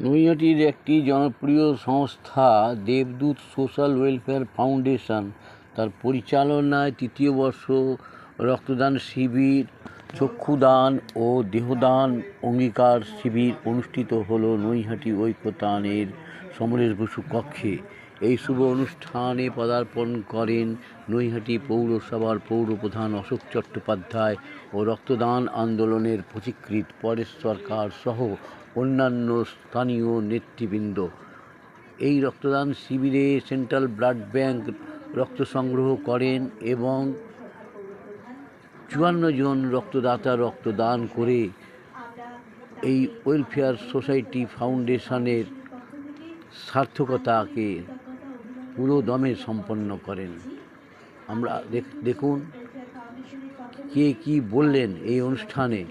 নৈহাটির একটি জনপ্রিয় সংস্থা দেবদূত সোশ্যাল ওয়েলফেয়ার ফাউন্ডেশন তার পরিচালনায় তৃতীয় বর্ষ রক্তদান শিবির, চক্ষুদান ও দেহদান অঙ্গীকার শিবির অনুষ্ঠিত হলো নৈহাটি ঐক্যতানের সমরেশ বসু কক্ষে। এই শুভ অনুষ্ঠানে পদার্পণ করেন নৈহাটি পৌরসভার পৌরপ্রধান অশোক চট্টোপাধ্যায় ও রক্তদান আন্দোলনের পথিকৃৎ পরেশ সরকার সহ অন্যান্য স্থানীয় নেতৃবৃন্দ। এই রক্তদান শিবিরে সেন্ট্রাল ব্লাড ব্যাংক রক্ত সংগ্রহ করেন এবং 54 জন রক্তদাতা রক্তদান করে এই ওয়েলফেয়ার সোসাইটি ফাউন্ডেশনের সার্থকতাকে পুরো দমে সম্পন্ন করেন। আমরা দেখুন কে কি বললেন এই অনুষ্ঠানে।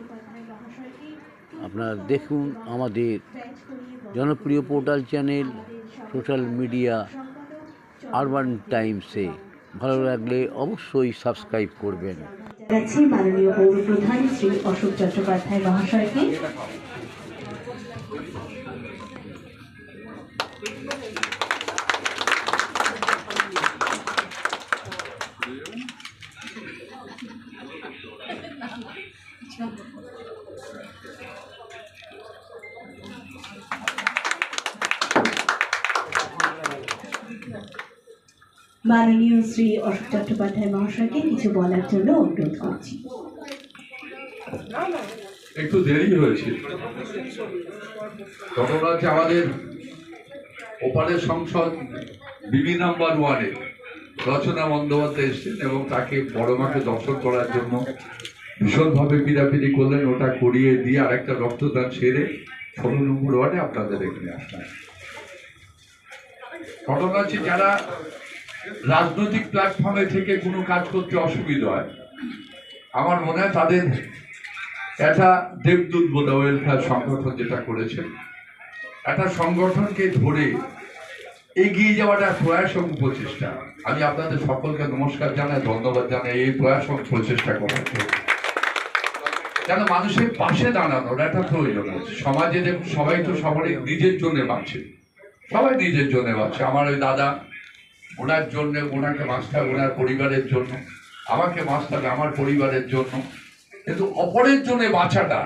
আপনারা দেখুন আমাদের জনপ্রিয় portal channel social media urban টাইমসে। ভালো লাগলে অবশ্যই সাবস্ক্রাইব করবেন। মাননীয় পৌরপ্রধান শ্রী অশোক চট্টোপাধ্যায় মহাশয়কে মাননীয় শ্রী অশোক চট্টোপাধ্যায় মহাশয়কে কিছু বলার জন্য অনুরোধ করছি। একটু দেরি হয়েছে। ঘটনা হচ্ছে আমাদের ওপারের সংসদ বিবি নাম্বার 1-এ রচনা বন্দ্যোপাধ্যায় এসেছেন এবং তাকে বড় মাকে দর্শন করার জন্য ভীষণভাবে পিড়াপিড়ি করলেন। ওটা করিয়ে দিয়ে আরেকটা রক্তদান সেরে 16 নম্বর ওয়ার্ডে আপনাদের এখানে আসলেন। ঘটনা হচ্ছে যারা রাজনৈতিক প্ল্যাটফর্মে থেকে কোনো কাজ করতে অসুবিধা হয়, আমার মনে হয় তাদের একটা দেবদূত বোধা ওয়েলফেয়ার সংগঠন যেটা করেছে, একটা সংগঠনকে ধরে এগিয়ে যাওয়াটা প্রয়াস এবং প্রচেষ্টা। আমি আপনাদের সকলকে নমস্কার জানাই, ধন্যবাদ জানাই এই প্রয়াস এবং প্রচেষ্টা করার জন্য। কেন মানুষের পাশে দাঁড়ানোর একটা প্রয়োজন আছে। সমাজে দেখুন সবাই তো সবারই নিজের জন্য বাঁচে, সবাই নিজের জন্য বাঁচে। আমার ওই দাদা ওনার জন্য, ওনাকে বাঁচতে হবে ওনার পরিবারের জন্য, আমাকে বাঁচতে হবে আমার পরিবারের জন্য। কিন্তু অপরের জন্য বাঁচাটা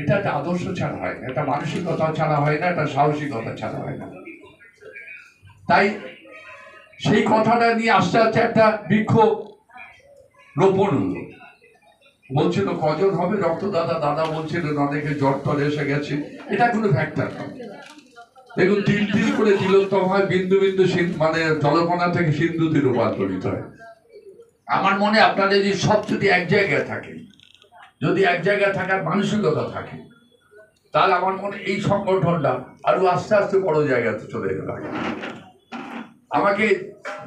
এটা একটা আদর্শ ছাড়া হয় না, একটা মানসিকতা ছাড়া হয় না, একটা সাহসিকতা ছাড়া হয় না। তাই সেই কথাটা নিয়ে আস্তে আস্তে একটা বৃক্ষ রোপণ হলো। বলছিল কজন হবে রক্তদাতা, দাদা বলছিলেন অনেকে জ্বর টর এসে গেছে। এটা কোনো ফ্যাক্টর নয়। দেখুন তিল তিল করে তিলোত্তম হয়, বিন্দু বিন্দু মানে জলকণা থেকে সিন্ধুতে রূপান্তরিত হয়। আমার মনে আপনাদের যদি সব যদি এক জায়গায় থাকে, যদি এক জায়গায় থাকার মানসিকতা থাকে, তাহলে আমার মনে এই সংগঠনটা আরো আস্তে আস্তে বড় জায়গাতে চলে যেতে পারে। আমাকে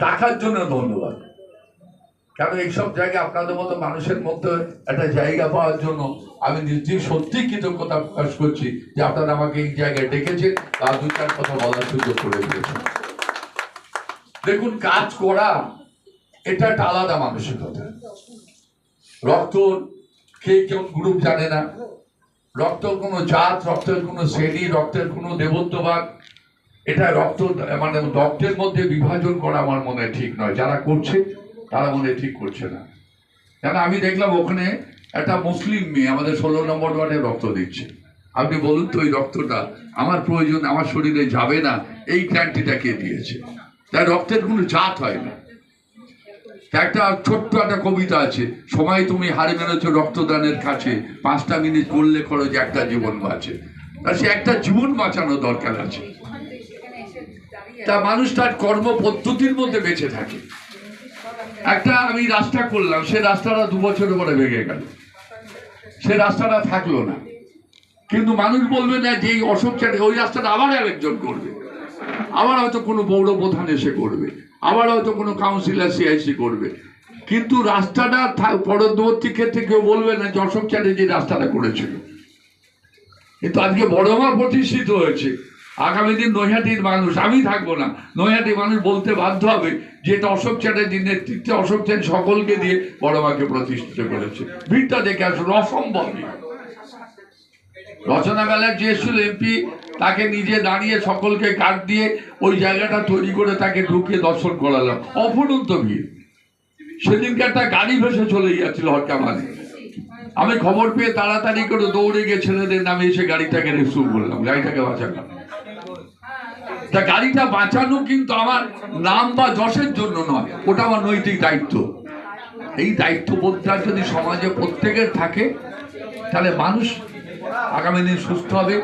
ডাকার জন্য ধন্যবাদ। কারণ এইসব জায়গায় আপনাদের মতো মানুষের মধ্যে একটা জায়গা পাওয়ার জন্য আমি নিজে সত্যি কৃতজ্ঞতা প্রকাশ করছি যে আপনারা আমাকে এই জায়গায় ডেকেছেন, তার দু চার কথা বলার সুযোগ করে দিয়েছেন। দেখুন কাজ করা এটা একটা আলাদা মানসিকতা। রক্ত কে কেমন গ্রুপ জানে না, রক্ত কোনো জাত, রক্তের কোনো শ্রেণী, রক্তের কোনো দেবত্ববাদ, এটা রক্ত মানে রক্তের মধ্যে বিভাজন করা আমার মনে ঠিক নয়। যারা করছে তারা মনে ঠিক করছে না। কেন আমি দেখলাম ওখানে একটা মুসলিম মেয়ে আমাদের 16 নম্বর ওয়ার্ডে রক্ত দিচ্ছে। আপনি বলুন তো ওই রক্তটা আমার প্রয়োজন, আমার শরীরে যাবে না, এই গ্যারান্টিটা কে দিয়েছে? তাই রক্তের কোনো জাত হয় না। একটা ছোট্ট একটা কবিতা আছে, সময় তুমি হারে মেরেছো রক্তদানের কাছে, 5টা মিনিট করলে খরচ একটা জীবন বাঁচে। তা সে একটা জীবন বাঁচানো দরকার আছে। তা মানুষ তার কর্ম পদ্ধতির মধ্যে বেঁচে থাকে। একটা আমি রাস্তা করলাম, সে রাস্তাটা 2 বছর পরে ভেঙে গেল, সে রাস্তাটা থাকলো না। কিন্তু মানুষ বলবে না যে এই অশোক চ্যাটে ওই রাস্তাটা আবার আরেকজন করবে, আবার হয়তো কোনো পৌর প্রধান এসে করবে, আবার হয়তো কোনো কাউন্সিলর সিআইসি করবে। কিন্তু রাস্তাটা পরবর্তী ক্ষেত্রে কেউ বলবে না যে অশোক চ্যাটে যে রাস্তাটা করেছিল। কিন্তু আজকে বড়মা প্রতিষ্ঠিত হয়েছে। আগামী দিন নৈহাটির মানুষ, আমি থাকবো না, নৈহাটির মানুষ বলতে বাধ্য হবে যে এটা অশোক চ্যাটার্জির নেতৃত্বে অশোক চ্যাটার্জি সকলকে দিয়ে বড়মাকে প্রতিষ্ঠিত করেছে। ভিড়টা দেখে আসলে অসম্ভব। রচনা ব্যানার্জি এসেছিল এমপি, তাকে নিজে দাঁড়িয়ে সকলকে কার্ড দিয়ে ওই জায়গাটা তৈরি করে তাকে ঢুকিয়ে দর্শন করালাম, অফুরন্ত ভিড়। সেদিনকে একটা গাড়ি ভেসে চলে যাচ্ছিল হরকামানে, আমি খবর পেয়ে তাড়াতাড়ি করে দৌড়ে গিয়ে ছেলেদের নামে এসে গাড়িটাকে রেস্কিউ করলাম, গাড়িটাকে বাঁচালাম। তা গাড়িটা বাঁচানো কিন্তু আমার নাম বা যশের জন্য নয়, ওটা আমার নৈতিক দায়িত্ব। এই দায়িত্ববোধটা যদি সমাজে প্রত্যেকের থাকে, তাহলে মানুষ আগামী দিন সুস্থ হবে,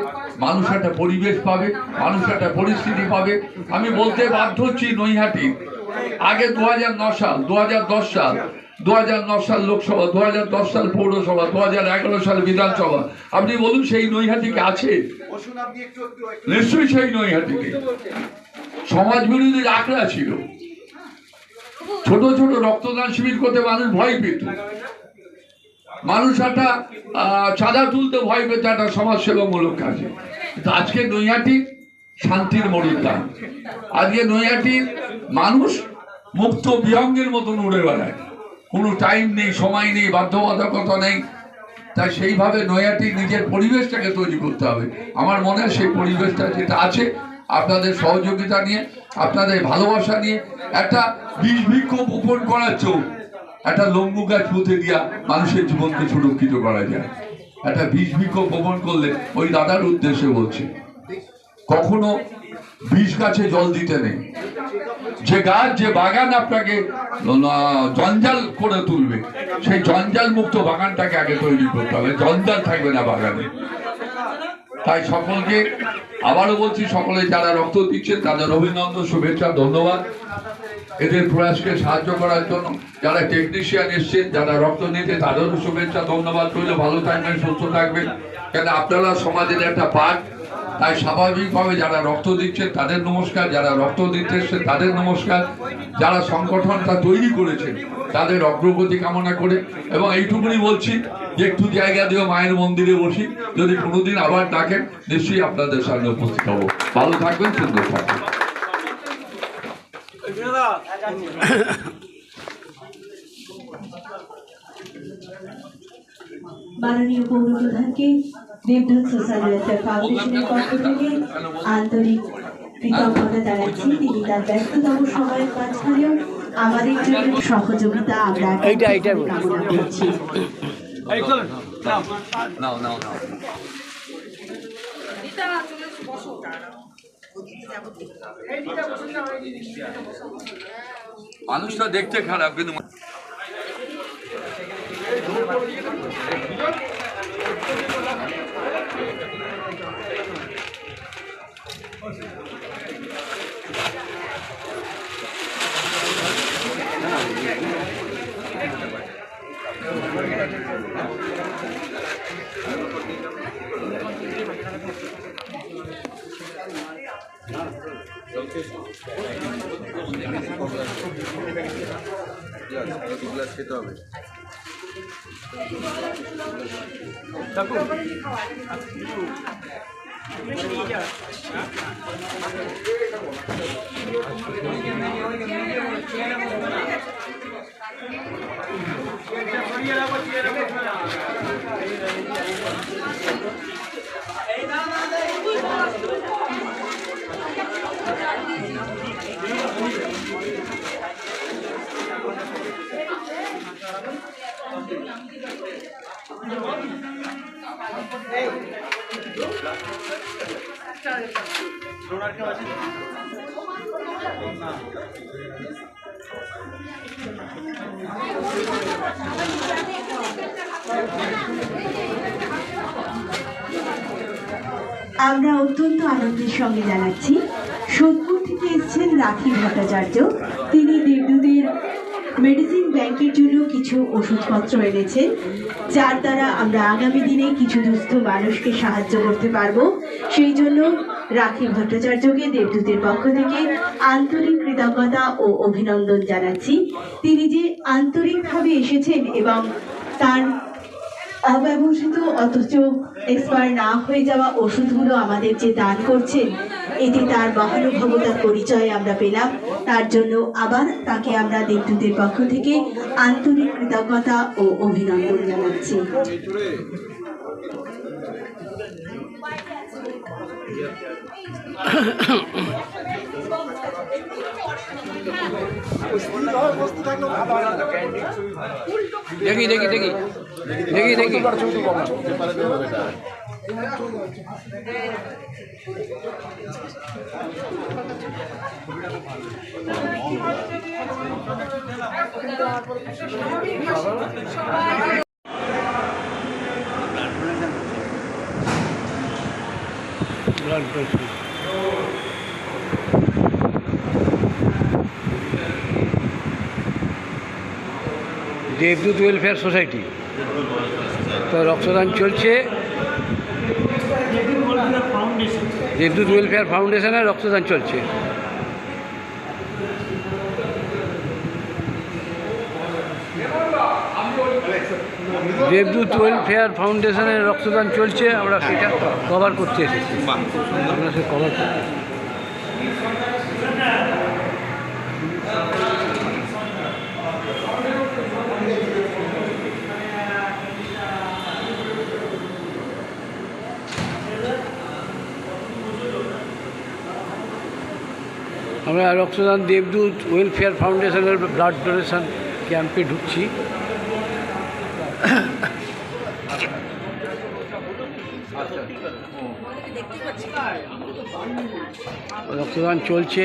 মানুষ একটা পরিবেশ পাবে, মানুষ একটা পরিস্থিতি পাবে। আমি বলতে বাধ্য হচ্ছি, নৈহাটি আগে 2009 সাল, 2010 সাল, 2009 সাল লোকসভা, 2010 সাল পৌরসভা, 2011 সাল বিধানসভা, আপনি বলুন সেই নৈহাটিকে আছে? নিশ্চয়ই সেই নৈহাটিকে সমাজ বিরোধী আঁকড়া ছিল। ছোট ছোট রক্তদান শিবির করতে মানুষ ভয় পেত, মানুষ একটা চাঁদা তুলতে ভয় পেত একটা সমাজসেবামূলক কাজে। কিন্তু আজকে নৈহাটি শান্তির মরুদ্যান, আজকে নৈহাটির মানুষ মুক্ত বিহঙ্গের মতন উড়ে বেড়ায়, কোনো টাইম নেই, সময় নেই, বাধ্যবাধকতা নেই। তাই সেইভাবে নৈহাটি নিজের পরিবেশটাকে তৈরি করতে হবে। আমার মনে হয় সেই পরিবেশটা যেটা আছে, আপনাদের সহযোগিতা নিয়ে, আপনাদের ভালোবাসা নিয়ে, একটা বীজ বৃক্ষ বপন করার চোখ, একটা লম্বু গাছ পুঁতে দিয়া মানুষের জীবনকে সুরক্ষিত করা যায়। একটা বীজ বৃক্ষ বপন করলে, ওই দাদার উদ্দেশ্যে বলছি, কখনো বীজ গাছে জল দিতে নেই। যে গাছ, যে বাগান আপনাকে জঞ্জাল করে তুলবে, সেই জঞ্জাল মুক্ত বাগানটাকে আগে তৈরি করতে হবে, জঞ্জাল থাকবে না বাগানে। তাই সকলকে আবারও বলছি, সকলে যারা রক্ত দিচ্ছেন তাদের অভিনন্দন, শুভেচ্ছা, ধন্যবাদ। এদের প্রয়াসকে সাহায্য করার জন্য যারা টেকনিশিয়ান এসছেন, যারা রক্ত নিতে, তাদেরও শুভেচ্ছা, ধন্যবাদ রইল। ভালো থাকবেন, সুস্থ থাকবেন, কেন আপনারা সমাজের একটা পার্ট। তাই স্বাভাবিকভাবে যারা রক্ত দিচ্ছেন তাদের নমস্কার, যারা রক্ত দিতে এসছেন তাদের নমস্কার, যারা সংগঠনটা তৈরি করেছেন তাদের অগ্রগতি কামনা করে, এবং এইটুকুনি বলছি যে একটু জায়গা দিয়ে মায়ের মন্দিরে বসি, যদি কোনোদিন আবার ডাকেন নিশ্চয়ই আপনাদের সামনে উপস্থিত হব। ভালো থাকবেন, সুন্দর থাকবেন। মাননীয় পৌর প্রধানকে দেবদূত সোশ্যাল ওয়েলফেয়ার ফাউন্ডেশনের পক্ষ থেকে আন্তরিক কৃতজ্ঞতা জানাচ্ছি। তিনি তার ব্যস্ততম সময়ের মাঝখানেও আমাদের জন্য সহযোগিতা আমরা কামনা করছি। মানুষটা দেখতে খারাপ, কিন্তু খেতে হবে। আমরা অত্যন্ত আনন্দের সঙ্গে জানাচ্ছি সোদপুর থেকে এসেছেন রাখি ভট্টাচার্য। তিনি দেবদূতের মেডিসিন ব্যাংকের জন্য কিছু ওষুধপত্র এনেছেন, যার দ্বারা আমরা আগামী দিনে কিছু দুস্থ মানুষকে সাহায্য করতে পারবো। সেই জন্য রাখি ভট্টাচার্যকে দেবদূতের পক্ষ থেকে আন্তরিক কৃতজ্ঞতা ও অভিনন্দন জানাচ্ছি। তিনি যে আন্তরিকভাবে এসেছেন এবং তার অব্যবহৃত অথচ এক্সপায়ার না হয়ে যাওয়া ওষুধগুলো আমাদের যে দান করছেন, এটি তার মহানুভবতার পরিচয় আমরা পেলাম। তার জন্য আবার তাকে আমরা দেবদূতের পক্ষ থেকে আন্তরিক কৃতজ্ঞতা ও অভিনন্দন জানাচ্ছি। দেখি দেখি দেখি দেখি দেখি দেবদূত ওয়েলফেয়ার সোসাইটি তো রক্তদান চলছে। দেবদূত ওয়েলফেয়ার ফাউন্ডেশনের রক্তদান চলছে। দেবদূত ওয়েলফেয়ার ফাউন্ডেশনের রক্তদান চলছে, আমরা সেটা কভার করতে এসেছি। আমরা সে কভার করতে আমরা রক্তদান দেবদূত ওয়েলফেয়ার ফাউন্ডেশনের ব্লাড ডোনেশন ক্যাম্পে ঢুকছি। রক্তদান চলছে।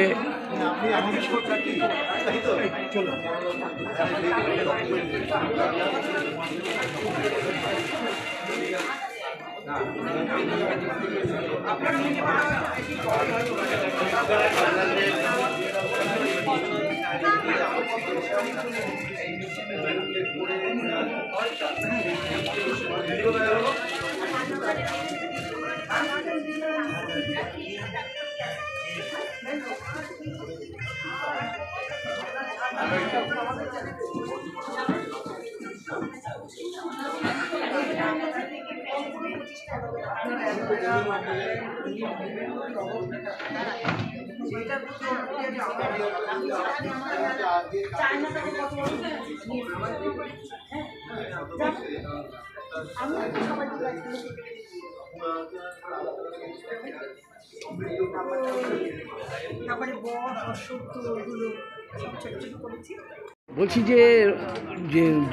বলছি যে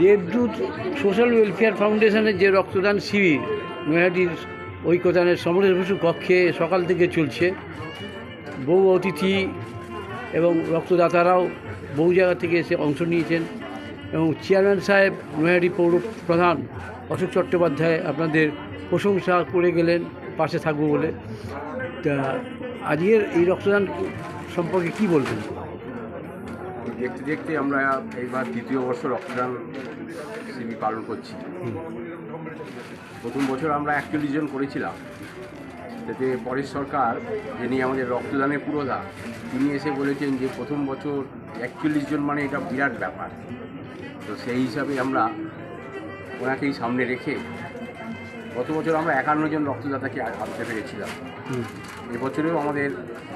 দেবদূত সোশ্যাল ওয়েলফেয়ার ফাউন্ডেশনের যে রক্তদান শিবির নৈহাটির ঐক্যদানের সমরেশ বসু কক্ষে সকাল থেকে চলছে। বহু অতিথি এবং রক্তদাতারাও বহু জায়গা থেকে এসে অংশ নিয়েছেন এবং চেয়ারম্যান সাহেব নৈহাটি পৌর প্রধান অশোক চট্টোপাধ্যায় আপনাদের প্রশংসা করে গেলেন পাশে থাকবো বলে। তা আজকের এই রক্তদান সম্পর্কে কি বলবেন? দেখতে দেখতে আমরা এইবার দ্বিতীয় বর্ষ রক্তদান শিবির পালন করছি। প্রথম বছর আমরা 41 জন করেছিলাম। তাতে পরেশ সরকার, যিনি আমাদের রক্তদানের পুরোধা, তিনি এসে বলেছেন যে প্রথম বছর 41 জন মানে এটা বিরাট ব্যাপার। তো সেই হিসাবে আমরা ওনাকেই সামনে রেখে গত বছর আমরা 51 জন রক্তদাতাকে আনতে পেরেছিলাম। এবছরেও আমাদের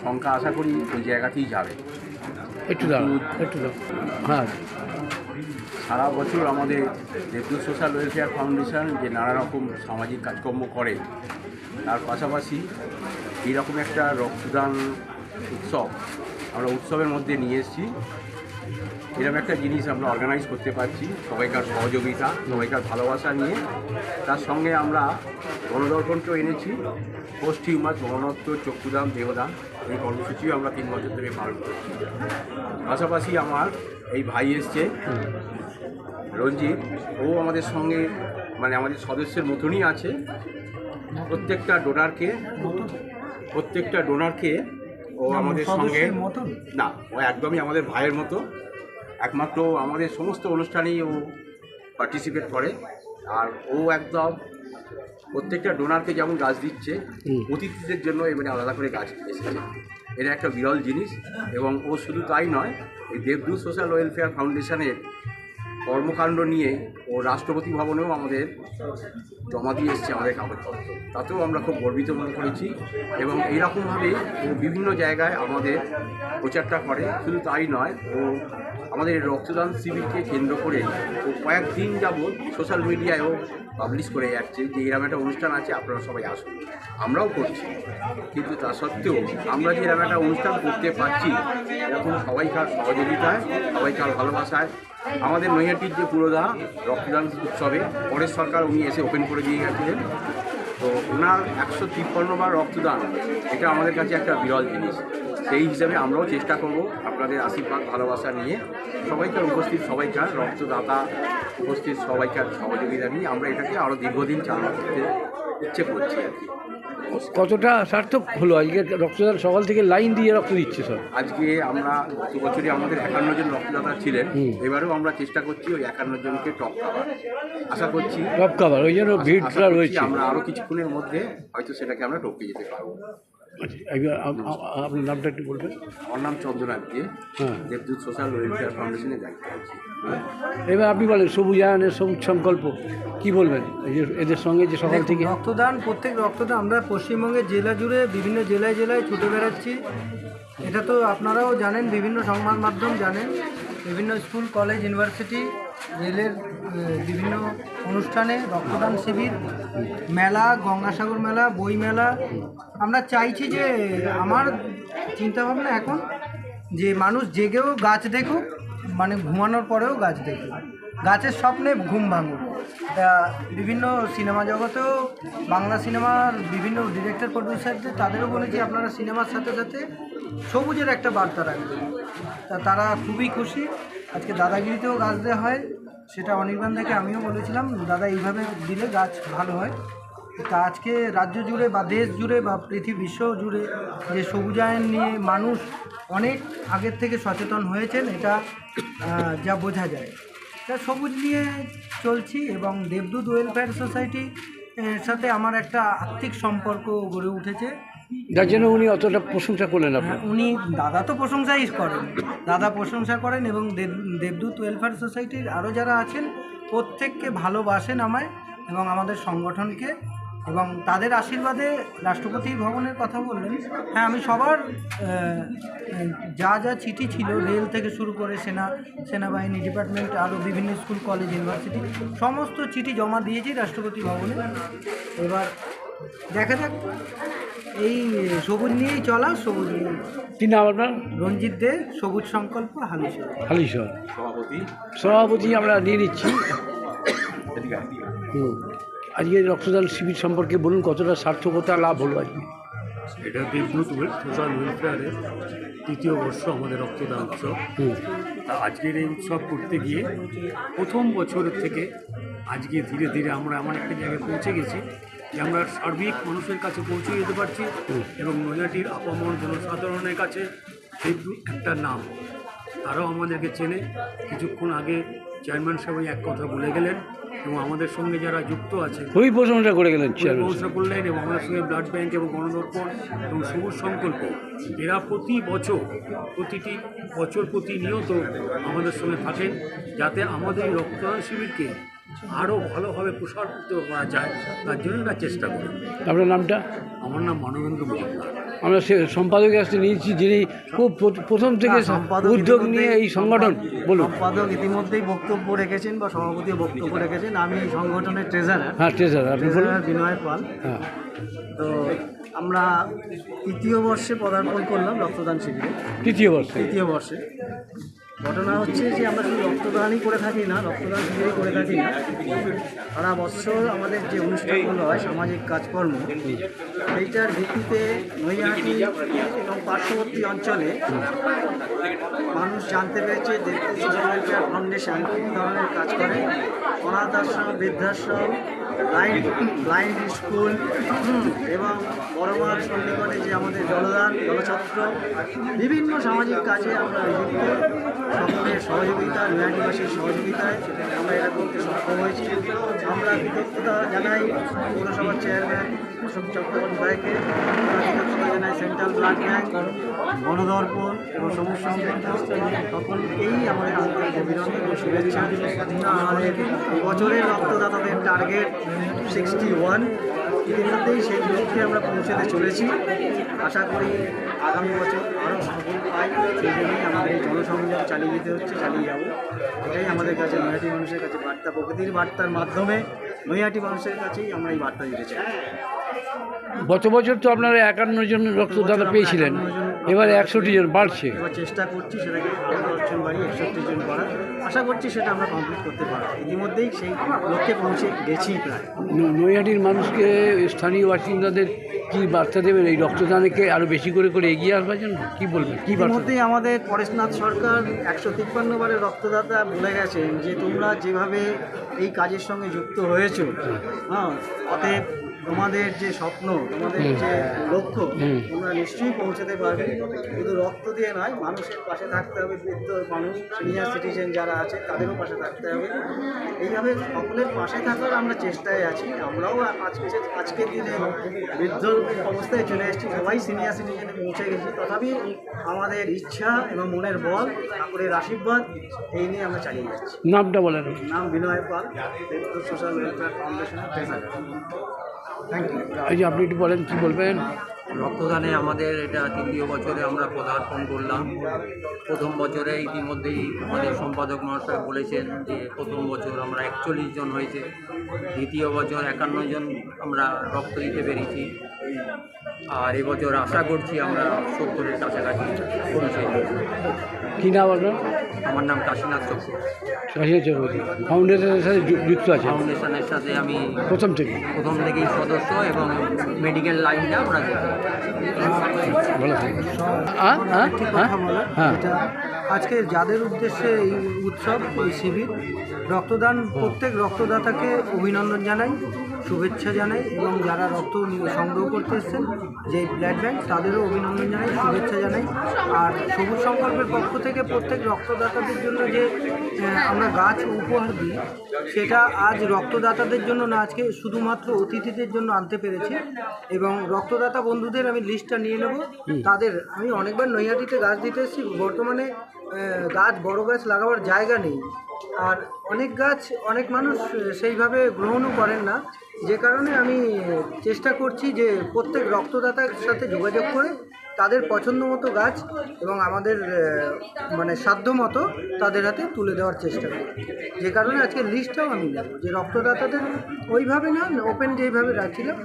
সংখ্যা আশা করি ওই জায়গাতেই যাবে। একটু হ্যাঁ, সারা বছর আমাদের দেবদূত সোশ্যাল ওয়েলফেয়ার ফাউন্ডেশন যে নানা রকম সামাজিক কাজকর্ম করে, তার পাশাপাশি এইরকম একটা রক্তদান উৎসব আমরা উৎসবের মধ্যে নিয়ে এসেছি। এরকম একটা জিনিস আমরা অর্গানাইজ করতে পারছি, সবাইকার সহযোগিতা, সবাইকার ভালোবাসা নিয়ে। তার সঙ্গে আমরা গণদর্পণকেও এনেছি। পোস্ট হিউমাস, গণনত্ব, চক্ষুদান, দেহদান, এই কর্মসূচিও আমরা 3 বছর ধরে পালন করছি। পাশাপাশি আমার এই ভাই এসছে রঞ্জিত, ও আমাদের সঙ্গে মানে আমাদের সদস্যের মতনই আছে। প্রত্যেকটা ডোনারকে ও আমাদের সঙ্গে না, ও একদমই আমাদের ভাইয়ের মতো। একমাত্র আমাদের সমস্ত অনুষ্ঠানেই ও পার্টিসিপেট করে। আর ও একদম প্রত্যেকটা ডোনারকে যেমন গাছ দিচ্ছে, অতিথিদের জন্য এবারে আলাদা করে গাছ এসেছে। এটা একটা বিরল জিনিস। এবং ও শুধু তাই নয়, এই দেবদূত সোশ্যাল ওয়েলফেয়ার ফাউন্ডেশনের কর্মকাণ্ড নিয়ে ও রাষ্ট্রপতি ভবনেও আমাদের জমা দিয়ে এসছে আমাদের কাগজপত্র। তাতেও আমরা খুব গর্বিত মনে করেছি। এবং এইরকমভাবে ও বিভিন্ন জায়গায় আমাদের প্রচারটা করে। শুধু তাই নয়, ও আমাদের রক্তদান শিবিরকে কেন্দ্র করে ও কয়েকদিন যাবৎ সোশ্যাল মিডিয়ায়ও পাবলিশ করে যাচ্ছে যে এরকম একটা অনুষ্ঠান আছে, আপনারা সবাই আসুন। আমরাও করছি, কিন্তু তা সত্ত্বেও আমরা যে এরকম একটা অনুষ্ঠান করতে পারছি এরকম সবাইকার সহযোগিতায়, সবাইকার ভালোবাসায়। আমাদের নৈহাটির যে পুরোদা রক্তদান উৎসবে পরেশ সরকার উনি এসে ওপেন করে দিয়ে গেছিলেন, তো ওনার 153বার রক্তদান, এটা আমাদের কাছে একটা বিরল জিনিস। সেই হিসাবে আমরাও চেষ্টা করব আপনাদের আশীর্বাদ ভালোবাসা নিয়ে সবাইকার উপস্থিত, সবাইকার রক্তদাতা উপস্থিত সবাইকার সহযোগিতা নিয়ে আমরা এটাকে আরও দীর্ঘদিন চালাতে ইচ্ছে করছি আর কি। কতটা সার্থক হলো আজকে রক্তদান? সকাল থেকে লাইন দিয়ে রক্ত দিচ্ছে সব। আজকে আমরা গত বছরই আমাদের 51 জন রক্তদাতা ছিলেন, এবারেও আমরা চেষ্টা করছি ওই 51 জনকে টপ খাবার, আশা করছি টপ খাবার, ওই জন্য আশা ভিড়টা করছি রয়েছে। আমরা আরও কিছুক্ষণের মধ্যে হয়তো সেটাকে আমরা টপকে যেতে পারবো। আচ্ছা, এবার আপনার নামটা একটু বলবেন? আমার নাম চন্দ্রনাথ দিয়ে, হ্যাঁ। দেবদূত সোশ্যাল ওয়েলফেয়ার ফাউন্ডেশনের দায়িত্বে আছি। এবার আপনি বলেন সবুজায়নের সবুজ সংকল্প কি বলবেন এই যে এদের সঙ্গে যে সকাল থেকে? রক্তদান, প্রত্যেক রক্তদান আমরা পশ্চিমবঙ্গের জেলা জুড়ে বিভিন্ন জেলায় জেলায় ছুটে বেড়াচ্ছি। এটা তো আপনারাও জানেন, বিভিন্ন সংবাদ মাধ্যম জানেন, বিভিন্ন স্কুল কলেজ ইউনিভার্সিটি রেলের বিভিন্ন অনুষ্ঠানে রক্তদান শিবির, মেলা, গঙ্গাসাগর মেলা, বই মেলা। আমরা চাইছি যে আমার চিন্তাভাবনা এখন যে মানুষ জেগেও গাছ দেখুক, মানে ঘুমানোর পরেও গাছ দেখুক, গাছের স্বপ্নে ঘুম ভাঙুক। তা বিভিন্ন সিনেমা জগতেও, বাংলা সিনেমার বিভিন্ন ডিরেক্টর প্রডিউসারদের তাদেরও বলেছি আপনারা সিনেমার সাথে সাথে সবুজের একটা বার্তা রাখবেন। তা তারা খুবই খুশি। আজকে দাদাগিরিতেও গাছ দেওয়া হয়, সেটা অনির্বাণ থেকে আমিও বলেছিলাম দাদা এইভাবে দিলে গাছ ভালো হয়। তা আজকে রাজ্য জুড়ে বা দেশ জুড়ে বা পৃথিবী বিশ্ব জুড়ে যে সবুজায়ন নিয়ে মানুষ অনেক আগের থেকে সচেতন হয়েছেন, এটা যা বোঝা যায়। তা সবুজ নিয়ে চলছি এবং দেবদূত ওয়েলফেয়ার সোসাইটি সাথে আমার একটা আত্মিক সম্পর্ক গড়ে উঠেছে, যার জন্য উনি অতটা প্রশংসা করলেন আপনার। উনি দাদা তো প্রশংসাই করেন, দাদা প্রশংসা করেন এবং দেবদূত ওয়েলফেয়ার সোসাইটির আরও যারা আছেন প্রত্যেককে ভালোবাসেন আমায় এবং আমাদের সংগঠনকে, এবং তাদের আশীর্বাদে রাষ্ট্রপতি ভবনের কথা বললেন। হ্যাঁ, আমি সবার যা যা চিঠি ছিল, রেল থেকে শুরু করে সেনাবাহিনী ডিপার্টমেন্ট, আরও বিভিন্ন স্কুল কলেজ ইউনিভার্সিটি, সমস্ত চিঠি জমা দিয়েছি রাষ্ট্রপতি ভবনে। এবার দেখা যাক, এই সবুজ নিয়েই চলা, সবুজ নিয়ে। কি নাম আপনার? রঞ্জিত দে, সবুজ সংকল্প, হালিশহর। হালিশহর সভাপতি সভাপতি আমরা নিয়ে নিচ্ছি। আজকে রক্তদান শিবির সম্পর্কে বলুন, কতটা সার্থকতা লাভ হলো আজকে? এটা দেবদূত সোশ্যাল ওয়েলফেয়ারের 3য় বর্ষ আমাদের রক্তদান উৎসব। তা আজকের এই উৎসব করতে গিয়ে প্রথম বছরের থেকে আজকে ধীরে ধীরে আমরা এমন একটা জায়গায় পৌঁছে গেছি যে আমরা সার্বিক মানুষের কাছে পৌঁছে যেতে পারছি এবং নৈহাটির আপামর জনসাধারণের কাছে দেবদূত একটা নাম, তারাও আমাদেরকে চেনে। কিছুক্ষণ আগে চেয়ারম্যান সাহেব এক কথা বলে গেলেন এবং আমাদের সঙ্গে যারা যুক্ত আছে খুবই প্রশংসা করে গেলেন প্রশংসা করলেন, এবং আমাদের সঙ্গে ব্লাড ব্যাংক এবং গণদর্পণ এবং সবুজ সংকল্প, এরা প্রতি বছর প্রতিটি বছর প্রতিনিয়ত আমাদের সঙ্গে থাকেন, যাতে আমাদের এই রক্তদান শিবিরকে আরও ভালোভাবে প্রসারিত করা যায়, তার জন্য আমরা চেষ্টা করি। আপনার নামটা? আমার নাম মানবেন্দ্র মজুমদার। আমরা সে সম্পাদকের কাছে নিয়েছি, যিনি খুব প্রথম থেকে উদ্যোগ নিয়ে এই সংগঠন। বলুন। সম্পাদক ইতিমধ্যেই বক্তব্য রেখেছেন বা সভাপতি বক্তব্য রেখেছেন। আমি এই সংগঠনের ট্রেজারার, হ্যাঁ ট্রেজারার, আপনি বলুন। বিনয় পাল। হ্যাঁ, তো আমরা 3য় বর্ষে পদার্পণ করলাম রক্তদান শিবিরে। 3য় বর্ষে। 3য় বর্ষে ঘটনা হচ্ছে যে আমরা শুধু রক্তদানই করে থাকি না, রক্তদান শিবিরই করে থাকি না, সারা বছর আমাদের যে অনুষ্ঠানগুলো হয় সামাজিক কাজকর্ম, সেইটার ভিত্তিতে নৈহাটি এবং পার্শ্ববর্তী অঞ্চলে মানুষ জানতে পেরেছে দেবদূত সোশ্যাল ওয়েলফেয়ার ফাউন্ডেশন কী ধরনের কাজ করে। অনাথ আশ্রম, বৃদ্ধাশ্রম, ব্লাইন্ড স্কুল এবং বড়মার সন্নিকটে যে আমাদের জলছত্র, বিভিন্ন সামাজিক কাজে আমরা যুক্ত। সকলের সহযোগিতা, নৈহাটিবাসীর সহযোগিতায় আমরা এটা করতে সক্ষম হয়েছি। আমরা কৃতজ্ঞতা জানাই পৌরসভার চেয়ারম্যান অশোক চট্টোপাধ্যায়কে, কৃতজ্ঞতা জানাই সেন্ট্রাল ব্লাড ব্যাংক, গণদর্পণ এবং সবুজ সংকল্প, সকলকেই আমাদের আন্তরিক অভিনন্দন ও শুভেচ্ছা। আমাদের বছরের রক্তদাতাদের টার্গেট 61, ইতিমধ্যেই সেই লক্ষ্যে আমরা পৌঁছতে চলেছি। আশা করি আগামী বছর আরও সফল পাই, সেই জন্যই আমাদের এই জনসংযোগ চালিয়ে যেতে হচ্ছে, চালিয়ে যাব। এটাই আমাদের কাছে নৈহাটি মানুষের কাছে বার্তা, প্রকৃতির বার্তার মাধ্যমে নৈহাটি মানুষের কাছেই আমরা এই বার্তা দিতে চাই। গত বছর তো আপনারা 51 জন রক্তদাতা পেয়েছিলেন, এবারে 61 জন বাড়ছে। এবার চেষ্টা করছি সেটাকে 10 জন বাড়ি 61 জন করার, আশা করছি সেটা আমরা কমপ্লিট করতে পারবো। ইতিমধ্যেই সেই লক্ষ্যে পৌঁছে গেছি প্রায়। নৈহাটির মানুষকে, স্থানীয় বাসিন্দাদের কি বার্তা দেবেন এই রক্তদানকে আরও বেশি করে কী আসবার জন্য কী বলবেন, কী বার্তা? ইতিমধ্যেই আমাদের পরেশনাথ সরকার 153 বারের রক্তদাতা বলে গেছেন যে তোমরা যেভাবে এই কাজের সঙ্গে যুক্ত হয়েছো, অতএব তোমাদের যে স্বপ্ন, তোমাদের যে লক্ষ্য, তোমরা নিশ্চয়ই পৌঁছাতে পারবে। শুধু রক্ত দিয়ে নয়, মানুষের পাশে থাকতে হবে, বৃদ্ধ মানুষ, সিনিয়র সিটিজেন যারা আছে তাদেরও পাশে থাকতে হবে। এইভাবে সকলের পাশে থাকার আমরা চেষ্টায় আছি। আমরাও আজকের দিনে বৃদ্ধ অবস্থায় চলে এসেছি, সবাই সিনিয়র সিটিজেনে পৌঁছে গেছি। তথাপি আমাদের ইচ্ছা এবং মনের বল, ঠাকুরের আশীর্বাদ, এই নিয়ে আমরা চালিয়ে যাচ্ছি। নামটা বলেন। নাম বিনয় পাল, দেবদূত সোশ্যাল ওয়েলফেয়ার ফাউন্ডেশনের ট্রেজারার। Thank you. এই যে আপনি একটু বলেন, কী বলবেন? রক্তদানে আমাদের এটা 3য় বছরে আমরা পদার্পণ করলাম। প্রথম বছরে ইতিমধ্যেই আমাদের সম্পাদক মহাশয় বলেছেন যে প্রথম বছর আমরা 41 জন হয়েছে, দ্বিতীয় বছর 51 জন আমরা রক্ত দিতে পেরেছি, আর এবছর আশা করছি আমরা 70-এর কাছাকাছি পৌঁছে। কী নাম আপনার? আমার নাম কাশীনাথ চক্র। চক্রবর্তী ফাউন্ডেশনের সাথে যুক্ত আছে? ফাউন্ডেশনের সাথে আমি প্রথম থেকেই সদস্য এবং মেডিকেল লাইনটা আমরা দেখি। ভালো থাকবেন। হ্যাঁ, এটা আজকে যাদের উদ্দেশ্যে এই উৎসব, এই শিবির, রক্তদান, প্রত্যেক রক্তদাতাকে অভিনন্দন জানাই, শুভেচ্ছা জানাই, এবং যারা রক্ত সংগ্রহ করতে এসেছেন যে ব্লাড ব্যাংক, তাদেরও অভিনন্দন জানাই, শুভেচ্ছা জানাই। আর সবুজ সংকল্পের পক্ষ থেকে প্রত্যেক রক্তদাতাদের জন্য যে আমরা গাছ উপহার দিই, সেটা আজ রক্তদাতাদের জন্য না, আজকে শুধুমাত্র অতিথিদের জন্য আনতে পেরেছি। এবং রক্তদাতা বন্ধুদের আমি লিস্টটা নিয়ে নেব। তাদের আমি অনেকবার নৈহাটিতে গাছ দিতে এসেছি, বর্তমানে গাছ, বড় গাছ লাগাবার জায়গা নেই, আর অনেক মানুষ সেইভাবে গ্রহণও করেন না, যে কারণে আমি চেষ্টা করছি যে প্রত্যেক রক্তদাতার সাথে যোগাযোগ করে তাদের পছন্দ মতো গাছ এবং আমাদের সাধ্য মতো তাদের হাতে তুলে দেওয়ার চেষ্টা করি। যে কারণে আজকে লিস্টটাও আমি নেব, যে রক্তদাতাদের ওইভাবে না, ওপেন যেইভাবে রাখছিলাম,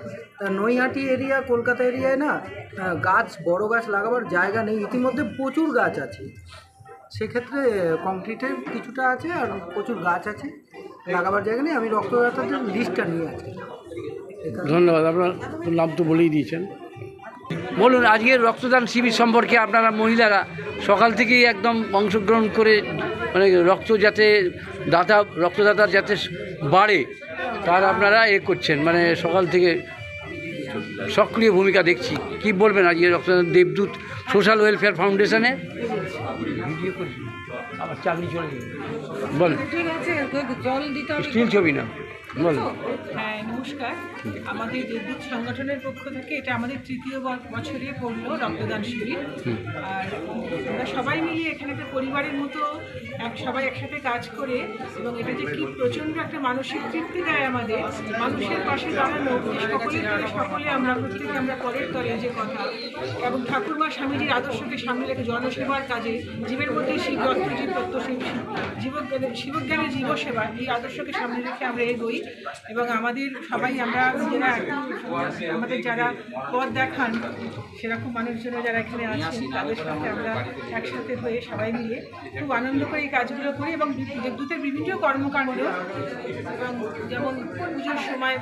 নৈহাটি এরিয়া, কলকাতা এরিয়ায় না গাছ, বড় গাছ লাগাবার জায়গা নেই। ইতিমধ্যে প্রচুর গাছ আছে, সেক্ষেত্রে কংক্রিটের কিছুটা আছে আর প্রচুর গাছ আছে, লাগাবার জায়গা নেই। আমি রক্তদাতাদের লিস্টটা নিয়ে আছি। ধন্যবাদ। আপনার নাম তো বলেই দিয়েছেন। বলুন, আজকের রক্তদান শিবির সম্পর্কে আপনারা মহিলারা সকাল থেকেই একদম অংশগ্রহণ করে, মানে রক্তদাতার যাতে বাড়ে তার আপনারা করছেন, মানে সকাল থেকে সক্রিয় ভূমিকা দেখছি। কি বলবেন আজকে রক্তদান দেবদূত সোশ্যাল ওয়েলফেয়ার ফাউন্ডেশনে? আবার চাকরি চলে বলেন, স্টিল ছবি না বলেন। হ্যাঁ, নমস্কার। আমাদের দেবদূত সংগঠনের পক্ষ থেকে এটা আমাদের 3য় বছরে পড়লো রক্তদান শিবির। আর আমরা সবাই মিলিয়ে এখানে একটা পরিবারের মতো সবাই একসাথে কাজ করে, এবং এটা যে কি প্রচণ্ড একটা মানসিক তৃপ্তি দেয় আমাদের, মানুষের পাশে দাঁড়ানো, সকলে আমরা প্রত্যেকে আমরা পরের তলে যে কথা, এবং ঠাকুরমা স্বামীজির আদর্শকে সামনে রেখে জনসেবার কাজে, জীবের মধ্যে শিবজ্ঞানের জীবসেবা, এই আদর্শকে সামনে রেখে আমরা এগোই। এবং আমাদের সবাই আমরা নিজেরা আমাদের যারা পথ দেখান সেরকম মানুষজনরা যারা এখানে আছেন, তাদের সাথে আমরা একসাথে হয়ে সবাই মিলে খুব আনন্দ করে এই কাজগুলো করি। এবং দেবদূতের বিভিন্ন কর্মকাণ্ড, যেমন পুজোর সময়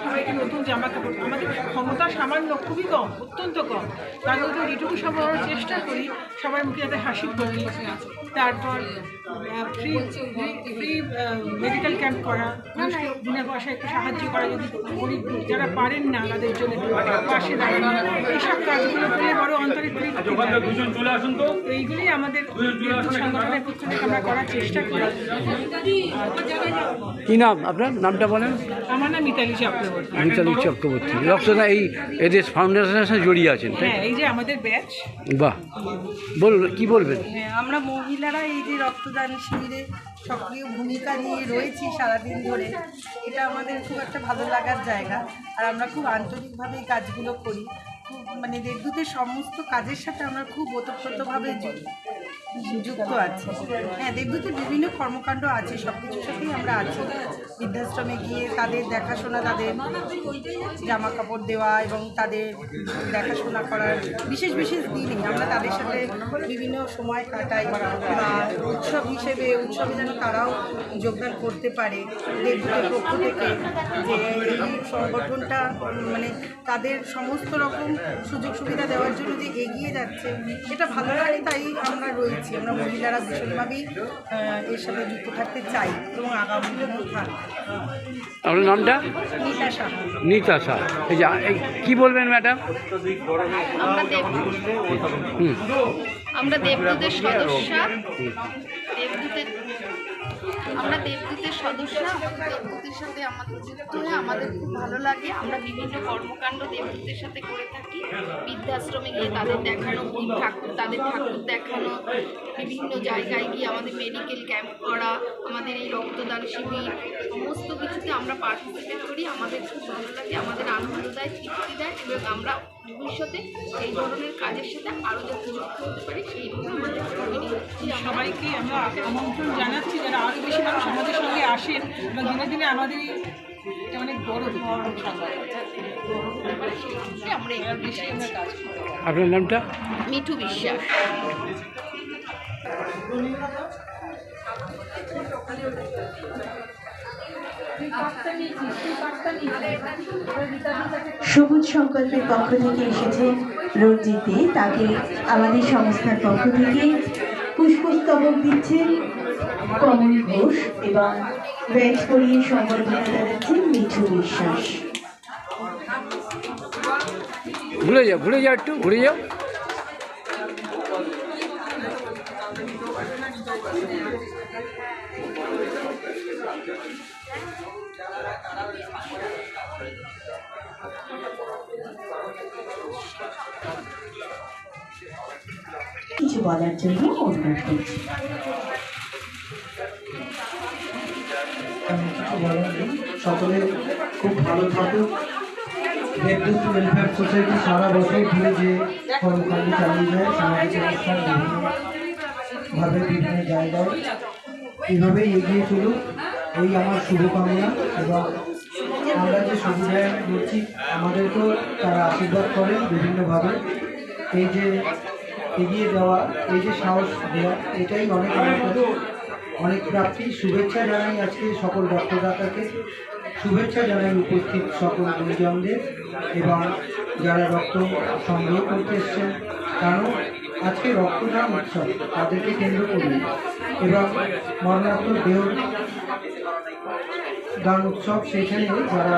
সবাইকে নতুন জামা কাপড়, আমাদের ক্ষমতা সামান্য, খুবই কম, অত্যন্ত কম, তার মধ্যে যেটুকু সম্ভব আমরা চেষ্টা করি সবার মুখে যাতে হাসি ফোটে। তারপর ফ্রি মেডিকেল ক্যাম্প করা, মানুষকে বিনা পয়সায় একটু সাহায্য করা, যদি গরিব যারা পারেন না তাদের জন্য পাশে দাঁড়ানো, এইসব কাজগুলো করে বড় অন্তরিক এইগুলি আমাদের সংগঠনের পক্ষ থেকে আমরা করার চেষ্টা করি। কী নাম আপনার? নামটা বলেন। আমার নাম মিতালি চক্রবর্তী। মিতালি চক্রবর্তী। রক্তদান এই এদের ফাউন্ডেশনের সাথে জড়িয়ে আছেন? হ্যাঁ, এই যে আমাদের ব্যাচ। বাহ, বলুন, কী বলবেন? হ্যাঁ, আমরা মহিলারা এই যে রক্তদান শিবিরে সক্রিয় ভূমিকা নিয়ে রয়েছি সারাদিন ধরে, এটা আমাদের খুব একটা ভালো লাগার জায়গা। আর আমরা খুব আন্তরিকভাবে এই কাজগুলো করি, খুব দেবদূতের সমস্ত কাজের সাথে আমরা খুব ওতপ্রোতভাবে যুক্ত আছি। হ্যাঁ, দেবদূতে বিভিন্ন কর্মকাণ্ড আছে, সব কিছুর সাথেই আমরা আছি। বৃদ্ধাশ্রমে গিয়ে তাদের দেখাশোনা, তাদের জামা কাপড় দেওয়া এবং তাদের দেখাশোনা করার বিশেষ বিশেষ দিনে আমরা তাদের সাথে বিভিন্ন সময় কাটাই, বা উৎসবে যেন তারাও যোগদান করতে পারে দেবদূতের পক্ষ থেকে, যে এই সংগঠনটা মানে তাদের সমস্ত রকম সুযোগ সুবিধা দেওয়ার জন্য যে এগিয়ে যাচ্ছে, এটা ভালো লাগে। তাই আমরা রয়েছি, আমরা মহিলারা ভীষণভাবেই এর সাথে যুক্ত থাকতে চাই এবং আগামী দিনেও থাকবো। আপনার নামটা? নিতা সাহা। নিতা সাহা। এই যে কী বলবেন ম্যাডাম? আমরা দেবদূতের সদস্য। আমরা দেবদূতের সদস্য। দেবদূতের সাথে আমাদের যুক্ত হয়ে আমাদের খুব ভালো লাগে। আমরা বিভিন্ন কর্মকাণ্ড দেবদূতের সাথে করে থাকি। বৃদ্ধাশ্রমে গিয়ে তাদের দেখানো, তাদের ঠাকুর দেখানো, বিভিন্ন জায়গায় গিয়ে আমাদের মেডিকেল ক্যাম্প করা, আমাদের এই রক্তদান শিবির, সমস্ত কিছুতে আমরা পার্টিসিপেট করি। আমাদের খুব ভালো লাগে, আমাদের আনন্দ দেয়, তৃপ্তি দেয় এবং আমরা ভবিষ্যতে এই ধরনের কাজের সাথে আরও যাতে যুক্ত হতে পারি সেইভাবে আমাদের তৈরি হচ্ছি। সবাইকে আমরা আমন্ত্রণ জানাচ্ছি যেন আরও বেশি মানুষ আমাদের সঙ্গে আসেন এবং দিনে দিনে আমাদের এটা অনেক বড় আমরা এবার বেশি আমরা কাজ করি। আপনার নামটা? মিঠু বিশ্বাস। সবুজ সংকল্পের পক্ষ থেকে এসেছে রঞ্জিত দে, তাকে আমাদের সংস্থার পক্ষ থেকে পুষ্পস্তবক দিচ্ছেন কমল ঘোষ এবং ব্যাচ করিয়ে সম্বর্ধনা জানাচ্ছেন মিঠু বিশ্বাস। ঘুরে যাও একটু ঘুরে যাও। কিছু বলার জন্য অনুরোধ করছি। সকলে খুব ভালো থাকুক। দেবদূত ওয়েলফেয়ার সোসাইটি সারা বছর ধরে যে কর্মকাণ্ড চালিয়ে যায়, সামাজিক অনুষ্ঠান বিভিন্নভাবে বিভিন্ন জায়গায় এইভাবেই এগিয়ে চলুক, এই আমার শুভকামনা। এবং আমরা যে সুবিধায় বলছি, আমাদেরকেও তারা আশীর্বাদ করেন বিভিন্নভাবে। এই যে এগিয়ে যাওয়া, এই যে সাহস দেওয়া, এটাই অনেক প্রাপ্তি। শুভেচ্ছা জানাই আজকে সকল রক্তদাতাকে, শুভেচ্ছা জানাই উপস্থিত সকল গুরুজনদের এবং যারা রক্ত সংগ্রহ করতে এসছেন। কারণ আজকে রক্তদান উৎসব, তাদেরকে কেন্দ্র করে এবং মরণাত্মক দেহ দান উৎসব, সেখানে যারা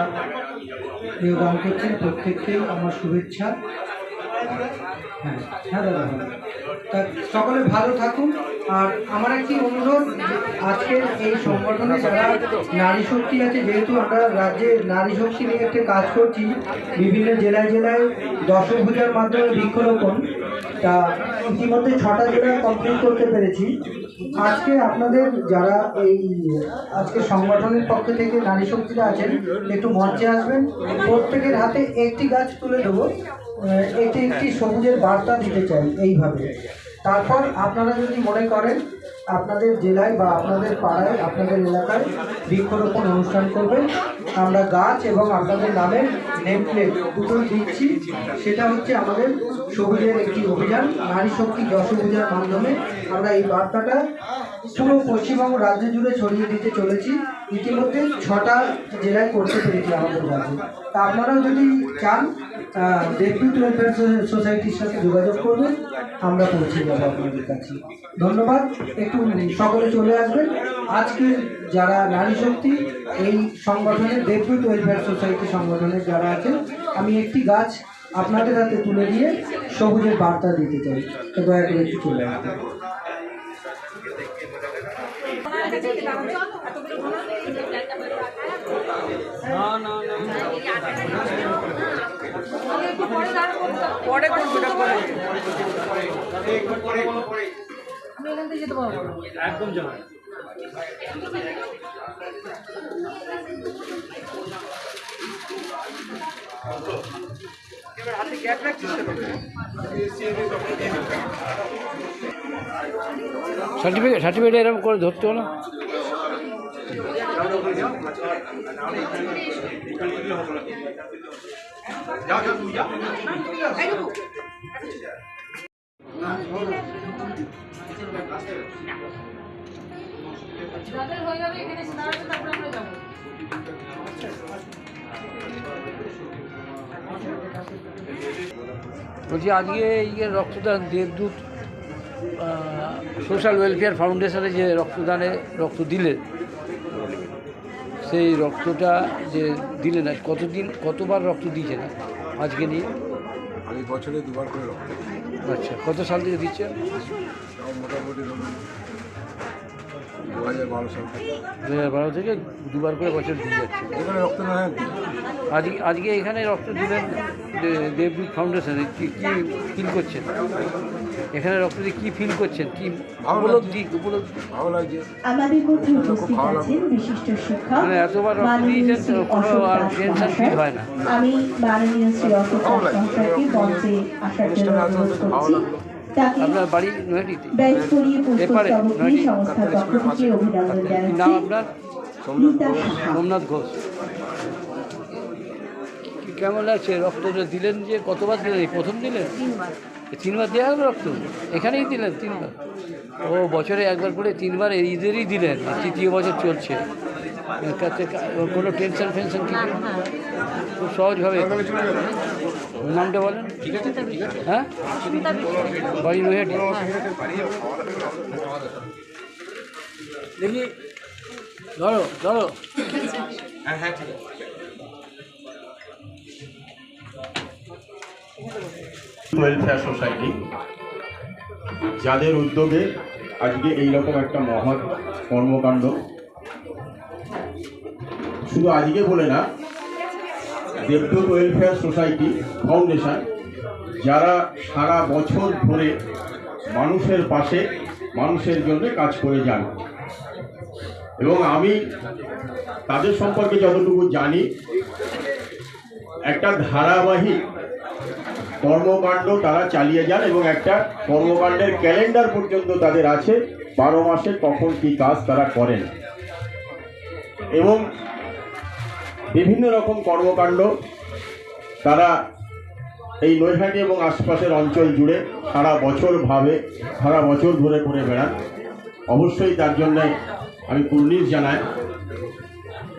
দেহদান করছেন প্রত্যেককেই আমার শুভেচ্ছা। হ্যাঁ দাদা, তা সকলে ভালো থাকুন। আর আমার একটি অনুরোধ, আজকের এই সংগঠনে যারা নারী শক্তি আছে, যেহেতু আমরা রাজ্যে নারী শক্তি নিয়ে একটা কাজ করছি, বিভিন্ন জেলায় দশভূজার মাধ্যমে বৃক্ষরোপণ, তা ইতিমধ্যে 6টা জেলায় কমপ্লিট করতে পেরেছি। আজকে আপনাদের যারা এই আজকে সংগঠনের পক্ষ থেকে নারী শক্তিরা আছেন, একটু মঞ্চে আসবেন। প্রত্যেকের হাতে একটি গাছ তুলে দেবো, এটি একটি সবুজের বার্তা দিতে চাই এইভাবে। তারপর আপনারা যদি মনে করেন আপনাদের জেলায় বা আপনাদের পাড়ায়, আপনাদের এলাকায় বৃক্ষরোপণ অনুষ্ঠান করবেন, আমরা গাছ এবং আপনাদের নামের নেম প্লেট দুটোই দিচ্ছি। সেটা হচ্ছে আমাদের সবুজের একটি অভিযান, নারী শক্তি দশভূজার মাধ্যমে আমরা এই বার্তাটা পুরো পশ্চিমবঙ্গ রাজ্য জুড়ে ছড়িয়ে দিতে চলেছি। ইতিমধ্যে 6টা জেলায় করতে পেরেছি আমাদের রাজ্যে। তা আপনারাও যদি চান দেবদূত ওয়েলফেয়ার সোসাইটির সাথে যোগাযোগ করবেন, আমরা পৌঁছে যাবো আপনাদের কাছে। ধন্যবাদ। একটু সকলে চলে আসবেন। আজকে যারা নারী শক্তি এই সংগঠনের, দেবদূত ওয়েলফেয়ার সোসাইটি সংগঠনের যারা আছেন, আমি একটি গাছ আপনাদের হাতে তুলে দিয়ে সবুজের বার্তা দিতে চাই, তো দয়া করে একটু চলে আসবেন। পরে করবো একদম যাবে। হাতে গ্যাপ রাখছিস। সার্টিফিকেট এরকম করে ধরতে হলো। বলছি আজকে এই যে রক্তদান দেবদূত সোশ্যাল ওয়েলফেয়ার ফাউন্ডেশনে যে রক্ত দিলেন, সেই রক্তটা যে দিলেন আজ কতবার রক্ত দিয়েছেন আজকে নিয়ে? আমি বছরে 2বার করে রক্ত। আচ্ছা, কত সাল থেকে দিচ্ছেন? মোটামুটি 2012 সাল থেকে। 2012 থেকে 2বার করে বছর দিয়ে যাচ্ছে। এখানে রক্ত না আজকে এখানে রক্ত দিলেন দেবদূত ফাউন্ডেশনে, কি ফিল করছেন এখানে রক্ত দিয়ে? কি ফিল করছেন, কি উপলব্ধি? ভালো লাগছে। আমাদের মধ্যে উপস্থিত আছেন বিশিষ্ট শিক্ষক মানে এতবার রক্ত দিয়েছেন কোনো আর টেনশন ফিল হয় না। আমি মাননীয় শ্রী অশোক সরকারকে মঞ্চে আসার জন্য অনুরোধ করছি। তাকে আপনার বাড়ি নৈহাটিতে? ব্যাচ করিয়ে পুষ্পস্তবক সংস্থার পক্ষ থেকে অভিনন্দন নাম জানাচ্ছি। আপনার? সোমনাথ ঘোষ। কেমন লাগছে রক্তটা দিলেন যে? কতবার দিলেন? এই প্রথম দিলেন? 3বার দেওয়া হলো রক্ত? এখানেই দিলেন 3বার? ও বছরে 1বার করে 3বার ঈদেরই দিলেন, 3য় বছর চলছে। কোনো টেনশন ফেনশন কিছু? খুব সহজভাবে। নামটা বলেন। হ্যাঁ, বাড়ি নৈহাটি। দেখি ধরো। ওয়েলফেয়ার সোসাইটি, যাদের উদ্যোগে আজকে এইরকম একটা মহৎ কর্মকাণ্ড, শুধু আজকে বলে না, দেবদূত ওয়েলফেয়ার সোসাইটি ফাউন্ডেশন যারা সারা বছর ধরে মানুষের পাশে, মানুষের জন্য কাজ করে যান, এবং আমি তাদের সম্পর্কে যতটুকু জানি, একটা ধারাবাহিক কর্মকাণ্ড তারা চালিয়ে যান এবং একটা কর্মকাণ্ডের ক্যালেন্ডার পর্যন্ত তাদের আছে, 12 মাসে কখন কী কাজ তারা করেন, এবং বিভিন্ন রকম কর্মকাণ্ড তারা এই নৈহাটি এবং আশপাশের অঞ্চল জুড়ে সারা বছর ধরে করে বেড়ান। অবশ্যই তার জন্যে আমি কুর্নিশ জানাই,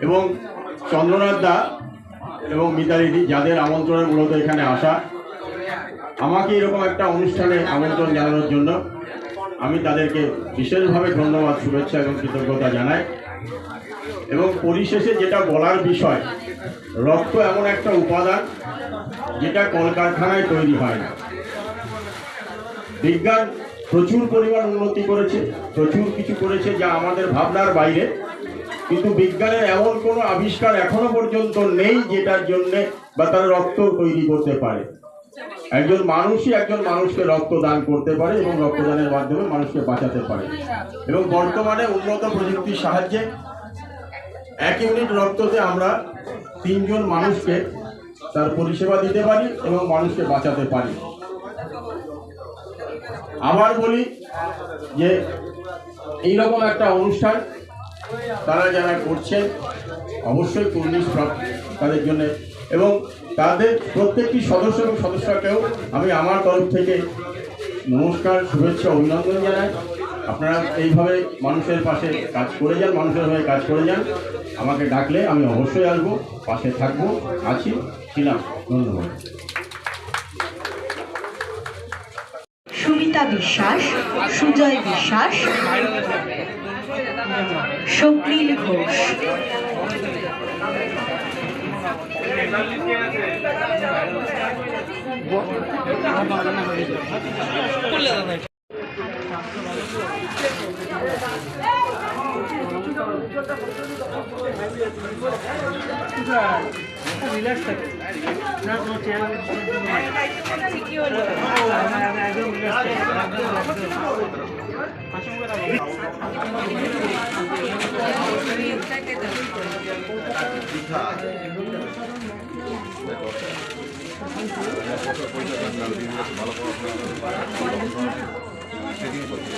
এবং চন্দ্রনাথ দা এবং মিতালিদি, যাদের আমন্ত্রণে মূলত এখানে আসা, আমাকে এরকম একটা অনুষ্ঠানে আমন্ত্রণ জানানোর জন্য আমি তাদেরকে বিশেষভাবে ধন্যবাদ, শুভেচ্ছা এবং কৃতজ্ঞতা জানাই। এবং পরিশেষে যেটা বলার বিষয়, রক্ত এমন একটা উপাদান যেটা কলকারখানায় তৈরি হয় না। বিজ্ঞান প্রচুর পরিমাণ উন্নতি করেছে, প্রচুর কিছু করেছে যা আমাদের ভাবনার বাইরে, কিন্তু বিজ্ঞানের এমন কোনো আবিষ্কার এখনো পর্যন্ত নেই যেটার জন্যে বা তারা রক্ত তৈরি করতে পারে। একজন মানুষই একজন মানুষকে রক্ত দান করতে পারে এবং রক্তদানের মাধ্যমে মানুষকে বাঁচাতে পারে। এবং বর্তমানে উন্নত প্রযুক্তির সাহায্যে 1 ইউনিট রক্ততে আমরা 3 জন মানুষকে তার পরিষেবা দিতে পারি এবং মানুষকে বাঁচাতে পারি। আবার বলি যে এইরকম একটা অনুষ্ঠান তারা যারা করছেন, অবশ্যই কুর্নিশ তাদের জন্য, এবং তাদের প্রত্যেকটি সদস্য এবং সদস্যকেও আমি আমার তরফ থেকে নমস্কার, শুভেচ্ছা, অভিনন্দন জানাই। আপনারা এইভাবে মানুষের পাশে কাজ করে যান, মানুষের হয়ে কাজ করে যান। আমাকে ডাকলে আমি অবশ্যই আসবো, পাশে থাকবো, আছি, ছিলাম। ধন্যবাদ। সুমিতা বিশ্বাস, সুজয় বিশ্বাস, স্বপ্নীল ঘোষ। রিল্যাক্স থাকে না, কোনো চেয়ার ঠিকই হলো, একদম রিল্যাক্স চেকিং করছে।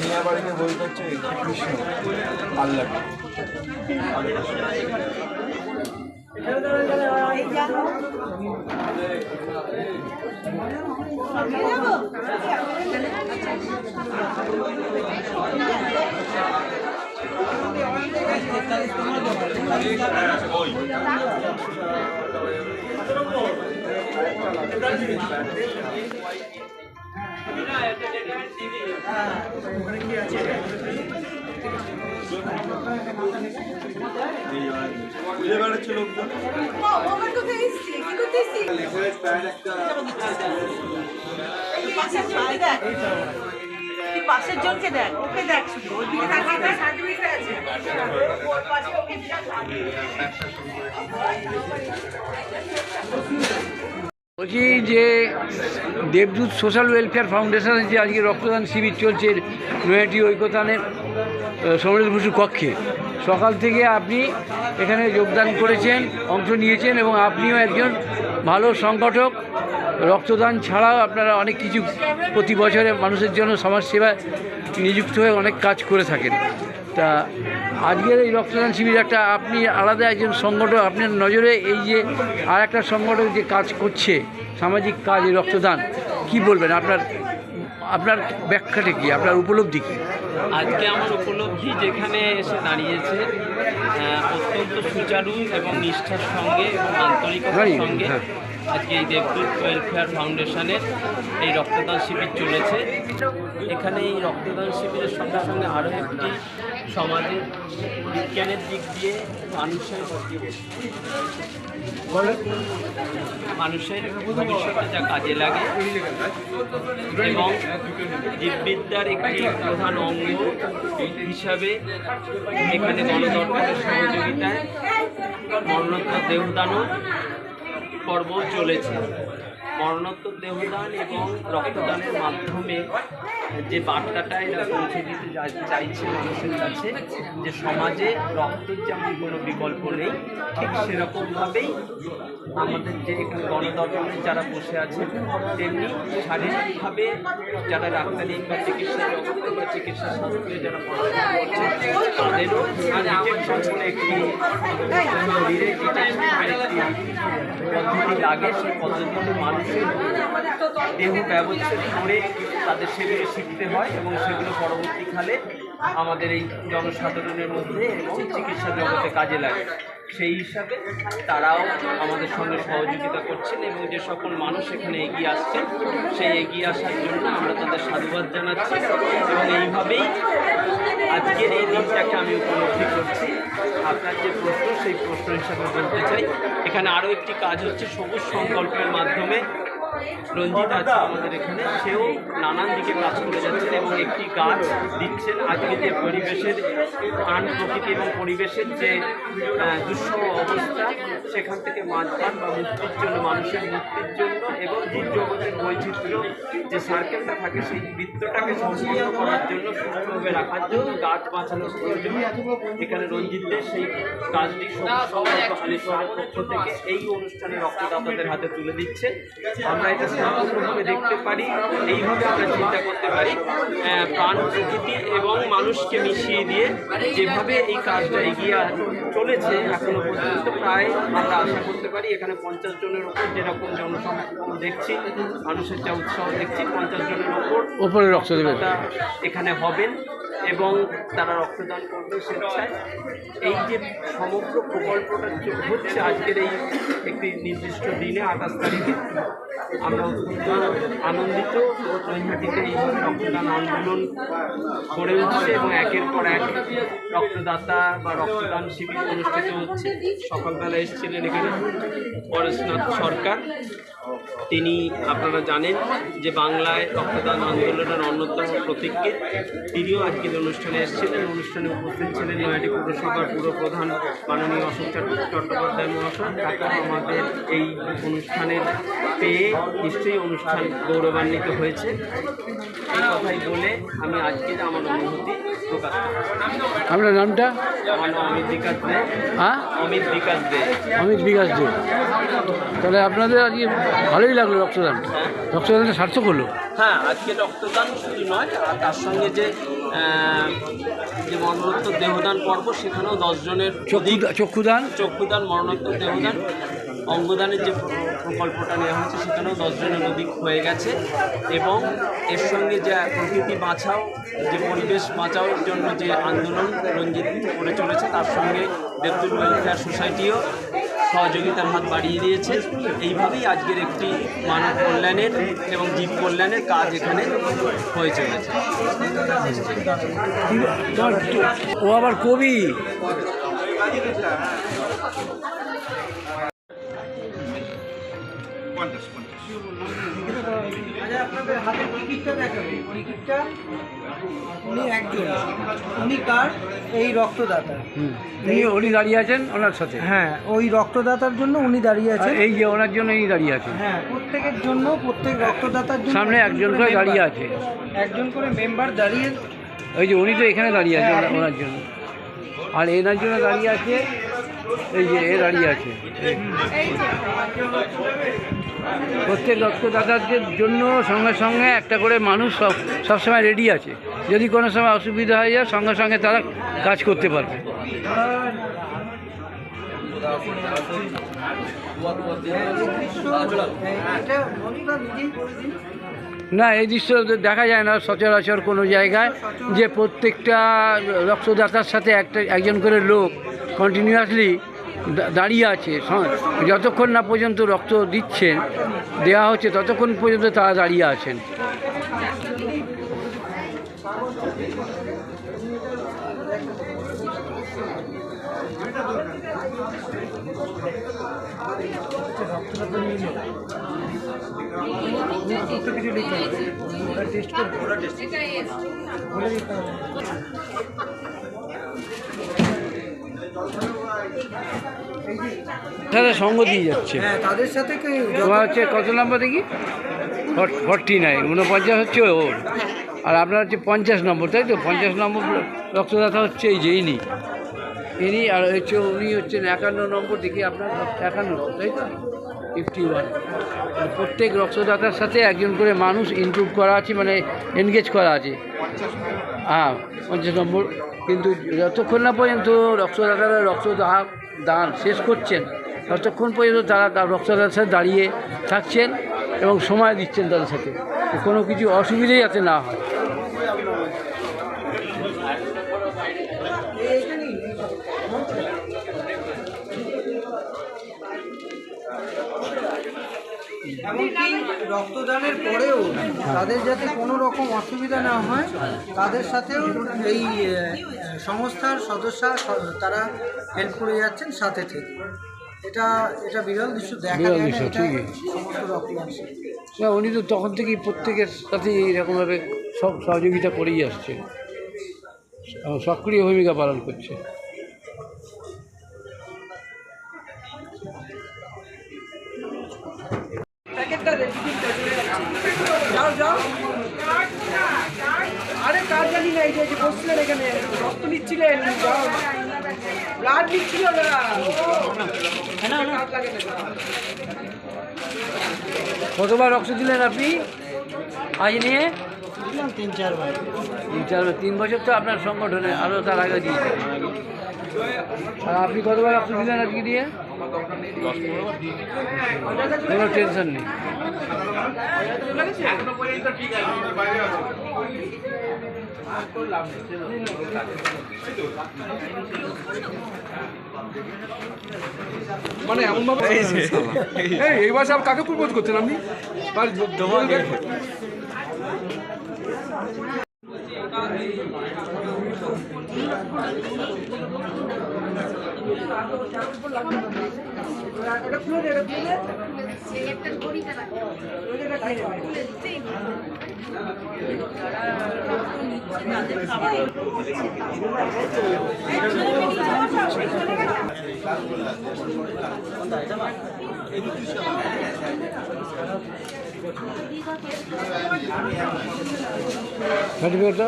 মিয়া বাড়িতে বলতে হচ্ছে কৃষ্ণ পাল্লাটা বুঝে বেড়াচ্ছে লোকজন। পাশের জনকে দেখ, ওকে দেখ শুধু ওদিকে বলছি যে দেবদূত সোশ্যাল ওয়েলফেয়ার ফাউন্ডেশনের যে আজকে রক্তদান শিবির চলছে নৈহাটি ঐকতানের সমরেশ বসু কক্ষে, সকাল থেকে আপনি এখানে যোগদান করেছেন, অংশ নিয়েছেন এবং আপনিও একজন ভালো সংগঠক। রক্তদান ছাড়াও আপনারা অনেক কিছু প্রতি বছরে মানুষের জন্য সমাজসেবায় নিযুক্ত হয়ে অনেক কাজ করে থাকেন। তা আজকের এই রক্তদান শিবির একটা আপনি আলাদা একজন সংগঠক, আপনার নজরে এই যে আর একটা সংগঠক যে কাজ করছে সামাজিক কাজ, এই রক্তদান, কি বলবেন? আপনার ব্যাখ্যাটা কি, আপনার উপলব্ধি কী? আজকে আমার উপলব্ধি যেখানে এসে দাঁড়িয়েছে অত্যন্ত সুচারু এবং নিষ্ঠার সঙ্গে এবং আন্তরিকতার সঙ্গে আজকে এই দেবদূত ওয়েলফেয়ার ফাউন্ডেশনের এই রক্তদান শিবির চলেছে। এখানে এই রক্তদান শিবিরের সঙ্গে সঙ্গে আরও একটি সমাজের বিজ্ঞানের দিক দিয়ে মানুষের ভবিষ্যতে যা কাজে লাগে এবং জীববিদ্যার একটি প্রধান অঙ্গ হিসাবে এখানে গণদরবারের সহযোগিতায় মরণোত্তর দেহদানও পর্ব চলেছে। মরণোত্তর দেহদান এবং রক্তদানের মাধ্যমে যে বার্তাটা এরা পৌঁছে দিতে চাইছে মানুষের কাছে, যে সমাজে রক্তের যেমন কোনো বিকল্প নেই, ঠিক সেরকমভাবেই আমাদের যে এখানে গণদর্পণে যারা বসে আছে তেমনি শারীরিকভাবে যারা ডাক্তারি বা চিকিৎসা জগতে বা চিকিৎসা শাস্ত্রে যারা পড়াশোনা করছে তাদেরও ইনজেকশন বলে একটি শরীরে ইনজেকশনের একটি পদ্ধতি লাগে। সেই পদ্ধতিতে মানুষের দেহ ব্যবচ্ছেদ করে তাদের সেগুলো শিখতে হয় এবং সেগুলো পরবর্তীকালে আমাদের এই জনসাধারণের মধ্যে এবং চিকিৎসা জগতে কাজে লাগে। সেই হিসাবে তারাও আমাদের সঙ্গে সহযোগিতা করছেন এবং যে সকল মানুষ এখানে এগিয়ে আসছেন সেই এগিয়ে আসার জন্য আমরা তাদের সাধুবাদ জানাচ্ছি এবং এইভাবেই আজকের এই দিনটাকে আমি উপলব্ধি করছি। আপনার যে প্রশ্ন, সেই প্রশ্ন হিসাবে বলতে চাই, এখানে আরও একটি কাজ হচ্ছে সবুজ সংকল্পের মাধ্যমে। রঞ্জিত আছে আমাদের এখানে, সেও নানান দিকে কাজ করে যাচ্ছেন এবং একটি গাছ দিচ্ছেন। আজকে যে পরিবেশের প্রাণ প্রকৃতি এবং পরিবেশের যে দুঃসহ অবস্থা, সেখান থেকে মাঝখান বা মুক্তির জন্য, মানুষের মুক্তির জন্য এবং জীবজগতের বৈচিত্র্য যে সার্কেলটা থাকে সেই বৃত্তটাকে সম্পূর্ণ করার জন্য, সুস্থভাবে রাখার জন্য গাছ বাঁচানোর প্রয়োজন। এখানে রঞ্জিতদের সেই কাজটি আলিপুরের পক্ষ থেকে এই অনুষ্ঠানে রক্তদাতাদের হাতে তুলে দিচ্ছে। আমরা এটা সম্পূর্ণভাবে দেখতে পারি, এইভাবে আমরা চিন্তা করতে পারি প্রাণ প্রকৃতি এবং মানুষকে মিশিয়ে দিয়ে যেভাবে এই কাজটা এগিয়ে চলেছে এখনো পর্যন্ত, প্রায় আমরা আশা করতে পারি এখানে 50 জনের ওপর যেরকম জনসংখ্যা দেখছি, মানুষের যা উৎসাহ দেখছি, 50 জনের ওপর রক্তদাতা এখানে হবেন এবং তারা রক্তদান করবে স্বেচ্ছায়। এই যে সমগ্র প্রকল্পটা হচ্ছে আজকের এই একটি নির্দিষ্ট দিনে 28 তারিখে, আমরা অত্যন্ত আনন্দিত নৈহাটিতে এইভাবে রক্তদান আন্দোলন গড়ে উঠছে এবং একের পর এক রক্তদাতা বা রক্তদান শিবির অনুষ্ঠিত হচ্ছে। সকালবেলা এসেছিলেন এখানে পরেশনাথ সরকার, তিনি আপনারা জানেন যে বাংলায় রক্তদান আন্দোলনের অন্যতম প্রতীককে, তিনিও আজকের অনুষ্ঠানে এসেছিলেন। অনুষ্ঠানে উপস্থিত ছিলেন নৈহাটি পৌরসভার পুরপ্রধান মাননীয় অশোক চট্টোপাধ্যায় মহাশয়। তাকেও আমাদের এই অনুষ্ঠানের পেয়ে নিশ্চয়ই অনুষ্ঠান গৌরবান্বিত হয়েছে। এই কথাই বলে আমি আজকে আমার অনুভূতি প্রকাশ করি। আপনার নামটা? আমার নাম অমিত বিকাশ দে। হ্যাঁ, অমিত বিকাশ দে। অমিত বিকাশ দে। তাহলে আপনাদের আজকে ভালোই লাগলো রক্তদানটা, রক্তদানটা সার্থক হলো। হ্যাঁ, আজকে রক্তদান শুধু নয়, আর তার সঙ্গে যে মরণোত্তর দেহদান পর্ব, সেখানেও 10 জনের চক্ষুদান, মরণোত্তর দেহদান, অঙ্গদানের যে প্রকল্পটা নেওয়া হয়েছে সেখানেও 10 জনের অধিক হয়ে গেছে। এবং এর সঙ্গে যে প্রকৃতি বাঁচাও, যে পরিবেশ বাঁচাওর জন্য যে আন্দোলন রঞ্জিত করে চলেছে, তার সঙ্গে দেবদুত ওয়েলফেয়ার সোসাইটিও সহযোগিতার হাত বাড়িয়ে দিয়েছে। এইভাবেই আজকের একটি মানব কল্যাণের এবং জীব কল্যাণের কাজ এখানে হয়ে চলেছে। ও আবার কবি। আপনাদের হাতে টিকিটটা দেখাবেন। টিকিটটা উনি একজন, উনি কার? এই রক্তদাতা। উনি দাঁড়িয়ে আছেন ওনার সাথে। হ্যাঁ, ওই রক্তদাতার জন্য উনি দাঁড়িয়ে আছেন। এই যে ওনার জন্য ইনি দাঁড়িয়ে আছেন। হ্যাঁ, প্রত্যেকের জন্য, প্রত্যেক রক্তদাতার জন্য সামনে একজন করে দাঁড়িয়ে আছে, একজন করে মেম্বার দাঁড়িয়ে। ওই যে উনি তো এখানে দাঁড়িয়ে আছে ওনার জন্য, আর এনার জন্য দাঁড়িয়ে আছে এই যে এ দাঁড়িয়ে আছে। প্রত্যেক রক্তদাতাদের জন্য সঙ্গে সঙ্গে একটা করে মানুষ সবসময় রেডি আছে। যদি কোনো সময় অসুবিধা হয়ে যায় সঙ্গে সঙ্গে তারা কাজ করতে পারবে। না, এই দৃশ্য দেখা যায় না সচরাচর কোনো জায়গায়, যে প্রত্যেকটা রক্তদাতার সাথে একজন করে লোক কন্টিনিউয়াসলি দাঁড়িয়ে আছে। যতক্ষণ না পর্যন্ত রক্ত দেওয়া হচ্ছে ততক্ষণ পর্যন্ত তারা দাঁড়িয়ে আছেন। তাদের সঙ্গ দিয়ে যাচ্ছে। হ্যাঁ, তাদের সাথে তোমার হচ্ছে কত নম্বর দেখি? 49, 49 হচ্ছে ওর, আর আপনার হচ্ছে 50 নম্বর, তাই তো? 50 নম্বর রক্তদাতা হচ্ছে এই যে ইনি, আর হচ্ছে উনি হচ্ছেন 51 নম্বর দেখি আপনার, 51 তাই তো? 51। প্রত্যেক রক্তদাতার সাথে একজন করে মানুষ ইনক্লুড করা আছে, মানে এনগেজ করা আছে। হ্যাঁ, 50 নম্বর। কিন্তু যতক্ষণ না পর্যন্ত রক্তদাতারা দান শেষ করছেন ততক্ষণ পর্যন্ত তারা রক্তদাতার সাথে দাঁড়িয়ে থাকছেন এবং সময় দিচ্ছেন তাদের সাথে, কোনো কিছু অসুবিধাই যাতে না হয়। এমনকি রক্তদানের পরেও তাদের যাতে কোনো রকম অসুবিধা না হয়, তাদের সাথেও এই সংস্থার সদস্য তারা হেল্প করে যাচ্ছেন সাথে থেকে। এটা বিরল দৃশ্য দেখা যায় না সমস্ত রক্তদান। উনি তো তখন থেকেই প্রত্যেকের সাথে এরকমভাবে সব সহযোগিতা করেই আসছে, সক্রিয় ভূমিকা পালন করছে। আরে কার জানি না, এই যে বসছিলেন এখানে রক্ত নিচ্ছিলেন, ব্লাড নিচ্ছিল না। কতবার রক্ত দিলেন আপনি আজ নিয়ে? 3-4 বার। 3 বছর তো আপনার সংগঠনে, আরও তার আগে দিয়েছেন। আর আপনি কতবার রক্ত দিলেন আজকে দিয়ে? কোনো টেনশন নেই। মানে এমন ভাবে এইবার সব কাকে প্রপোজ করছেন আপনি? তোমাকে। সার্টিফিকেটটা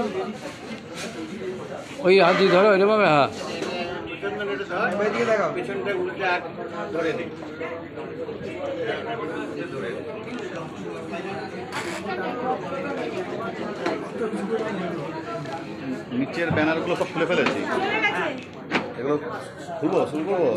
ওই হাত দিয়ে ধরো এরকমভাবে, হ্যাঁ। নিচের ব্যানারগুলো সব খুলে ফেলেছি, এগুলো খুলবো শুরু করবো।